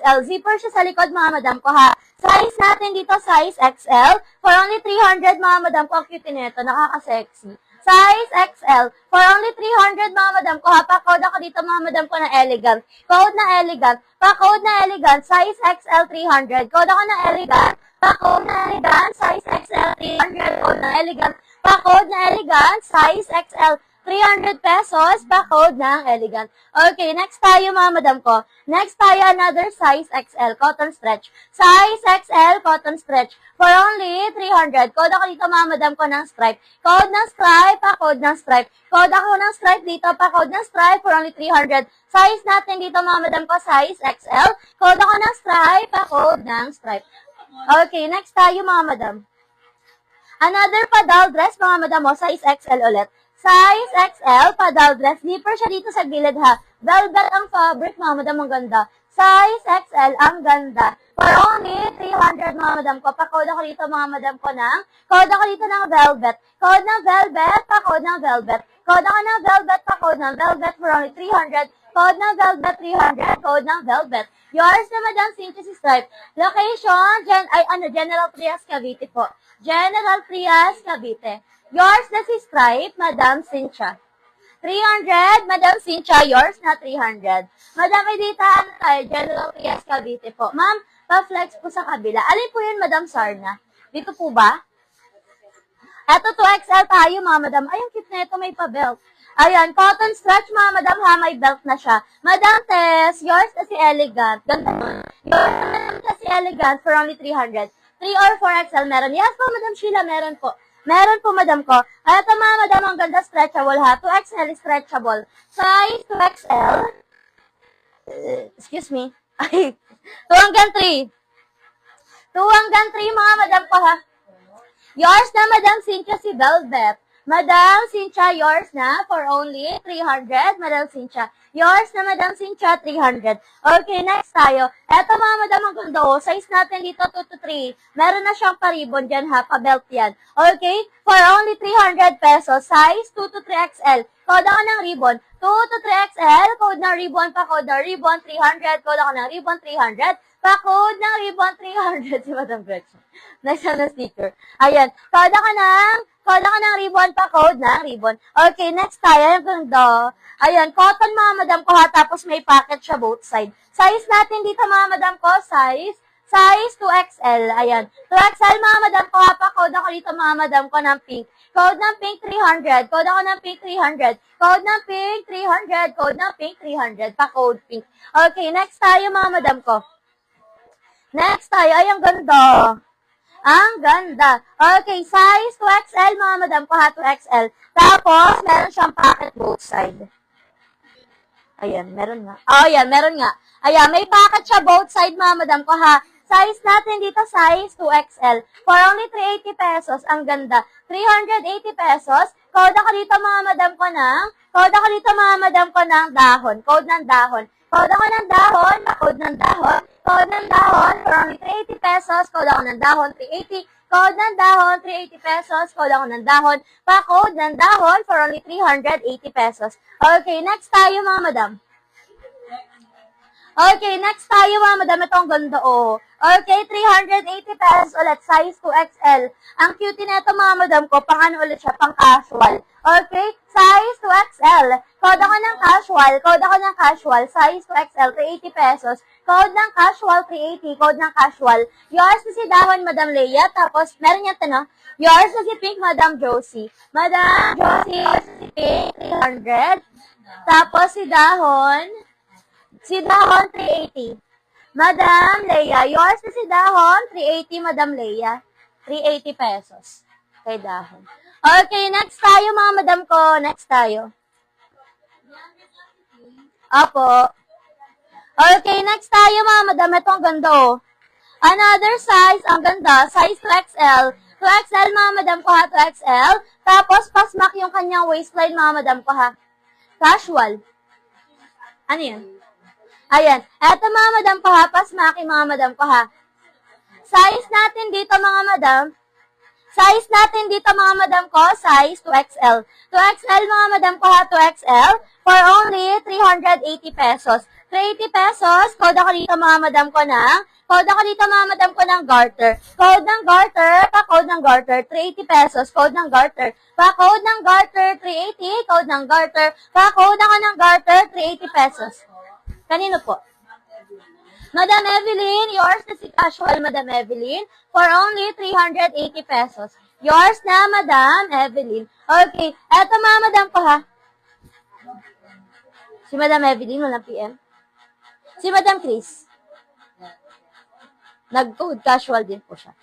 XL. Zipper siya sa likod, mga madam ko, ha. Size natin dito, size XL. For only 300, mga madam ko, ang cute nito. Nakaka-sexy. Size XL. For only 300, mga madam ko, ha. Pa-code ako dito, mga madam ko, na elegant. Code na elegant. Pa-code na elegant. Size XL 300. Code ako na elegant. Pa-code na elegant. Size XL 300. Code na elegant. Pa-code na elegant. Size XL 300 pesos, pa-code ng elegant. Okay, next tayo, mga madam ko. Next tayo, another size XL, cotton stretch. Size XL, cotton stretch. For only 300. Code ako dito, mga madam ko, ng stripe. Code ng stripe, pa-code ng stripe. Code ako ng stripe dito, pa-code ng stripe, for only 300. Size natin dito, mga madam ko, size XL. Code ako ng stripe, pa-code ng stripe. Okay, next tayo, mga madam. Another padal dress, mga madam mo, size XL ulit. Size XL, padal dress. Zipper siya dito sa gilid, ha. Velvet ang fabric, mga madam, ang ganda. Size XL, ang ganda. For only 300, mga madam ko. Pa-code ako dito, mga madam ko, ng code ako dito ng velvet. Code ng velvet, pa-code ng velvet. Code ako ng velvet, pa-code ng velvet. For only 300. Code ng velvet, 300. Code ng velvet. Yours na, Madam Cynthia, si Stripe. Location, General Trias, Cavite po. General Trias, Cavite. Yours na si Stripe, Madam Cynthia. 300, Madam Cynthia, yours na 300. Madam Edita, ano tayo? General Trias, Cavite po. Ma'am, pa-flex po sa kabila. Alin po yun, Madam Sarna? Dito po ba? Eto 2XL tayo, mga madam. Ay, ang cute na ito, may pa-belt. Ayan, cotton stretch, mga madam, ha, may belt na siya. Madam Tess, yours na si Elegant. Ganda mo. Yours na si Elegant for only 300. 3 or 4XL meron. Yes po, Madam Sheila, meron po. Meron po, madam ko. Ito, mga madam, ang ganda, stretchable, ha. 2XL stretchable. Size 2XL. Excuse me. Ay, 2 hanggang 3. 2 hanggang 3, mga madam ko, ha. Yours na, Madam Cynthia, si Velvet. Madam Cynthia, yours na for only 300. Madam Cynthia. Yours na, Madam Cynthia, 300. Okay, next tayo. Eto, mga madam, ang ganda, oh. Size natin dito, 2 to 3. Meron na siyang pa-ribbon dyan, ha. Pa-belt yan. Okay? For only 300 pesos. Size 2 to 3XL. Code ako ng ribbon. 2 to 3XL. Code ng ribbon. Pa-code ng ribbon, 300. Code ako ng ribbon, 300. Pa-code ng ribbon, 300. Si Madam Gretchen. Next na sticker. Ayan. Code ako ng ribbon, pa-code ng ribbon. Okay, next tayo. Ang ganda. Ayan, cotton, mga madam ko, ha. Tapos may pocket siya both side. Size natin dito, mga madam ko. Size 2XL. Ayan. 2XL, mga madam ko, ha. Pa-code ako dito, mga madam ko, ng pink. Code ng pink, 300. Code ako ng pink, 300. Code ng pink, 300. Code ng pink, 300. Pa-code pink. Okay, next tayo, mga madam ko. Next tayo. Ay, ang ganda. Ang ganda. Okay, size 2XL, mga madam ko, ha, 2XL. Tapos, meron siyang pocket both side. Ayan, meron nga. Oh, ayan, meron nga. Ayan, may pocket siya both side, mga madam ko, ha. Size natin dito, size 2XL. For only 380 pesos. Ang ganda. 380 pesos. Code ako dito, mga madam ko, ng dahon. Code ng dahon. Code ako ng dahon. Code ng dahon. Code ng dahon. For only 380 pesos. Code ako ng dahon. 380. Code ng dahon. 380 pesos. Code ako ng dahon. Pa-code ng dahon for only 380 pesos. Okay, next tayo, mga madam. Okay, next tayo, mga madam. Ito ang ganda, oh. Okay, 380 pesos ulit. Size 2XL. Ang cutie na ito, mga madam ko. Pang ano ulit siya? Pang casual. Okay, size 2XL. Code ako ng casual. Code ako ng casual. Size 2XL, 380 pesos. Code ng casual, 380. Code ng casual. Yours na si Dahon, Madam Leia. Tapos, meron yan ito, no? Yours na si Pink, Madam Josie. Madam Josie, yours na si Pink, 300. Tapos, si Dahon, 380. Madam Leia, yours na si Dahon, 380, Madam Leia. 380 pesos. Kay Dahon. Okay, next tayo, mga madam ko. Next tayo. Apo. Okay, next tayo, mga madam. Ito ang ganda, oh. Another size, ang ganda. Size 2XL. 2XL, mga madam ko, ha. 2XL. Tapos, pasmak yung kanyang waistline, mga madam ko, ha. Casual. Ano yan? Ayan. Eto, mga madam ko, ha. Pasmaki, mga madam ko, ha. Size natin dito, mga madam. Size natin dito mga madam ko, size 2XL. 2XL mga madam ko ha, 2XL for only 380 pesos. 380 pesos, code ako dito mga madam ko ng garter. Code ng garter, pa-code ng garter, 380 pesos, code ng garter. Pa-code ng garter, 380, code ng garter. Pa-code ako ng garter, 380 pesos. Kanino po? Madam Evelyn, yours na si Casual, Madam Evelyn, for only 380 pesos. Yours na, Madam Evelyn. Okay, eto mga madam ko ha. Si Madam Evelyn, walang PM. Si Madam Chris. Nag-code casual din po siya.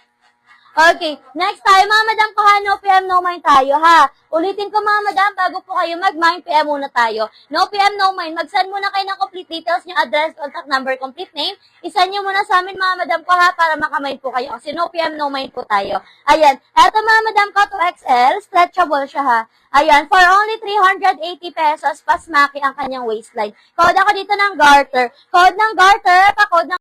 Okay, next tayo mga madam ko ha, no PM, no mind tayo ha. Ulitin ko mga madam, bago po kayo mag-mind, PM muna tayo. No PM, no mind, mag-send muna kayo ng complete details, yung address, contact number, complete name. Isend nyo muna sa amin mga madam ko ha, para makamind po kayo. Kasi no PM, no mind po tayo. Ayan, eto mga madam ko, 2XL, stretchable siya ha. Ayan, for only 380 pesos, pasmaki ang kanyang waistline. Code ako dito ng garter. Code ng garter, pa-code ng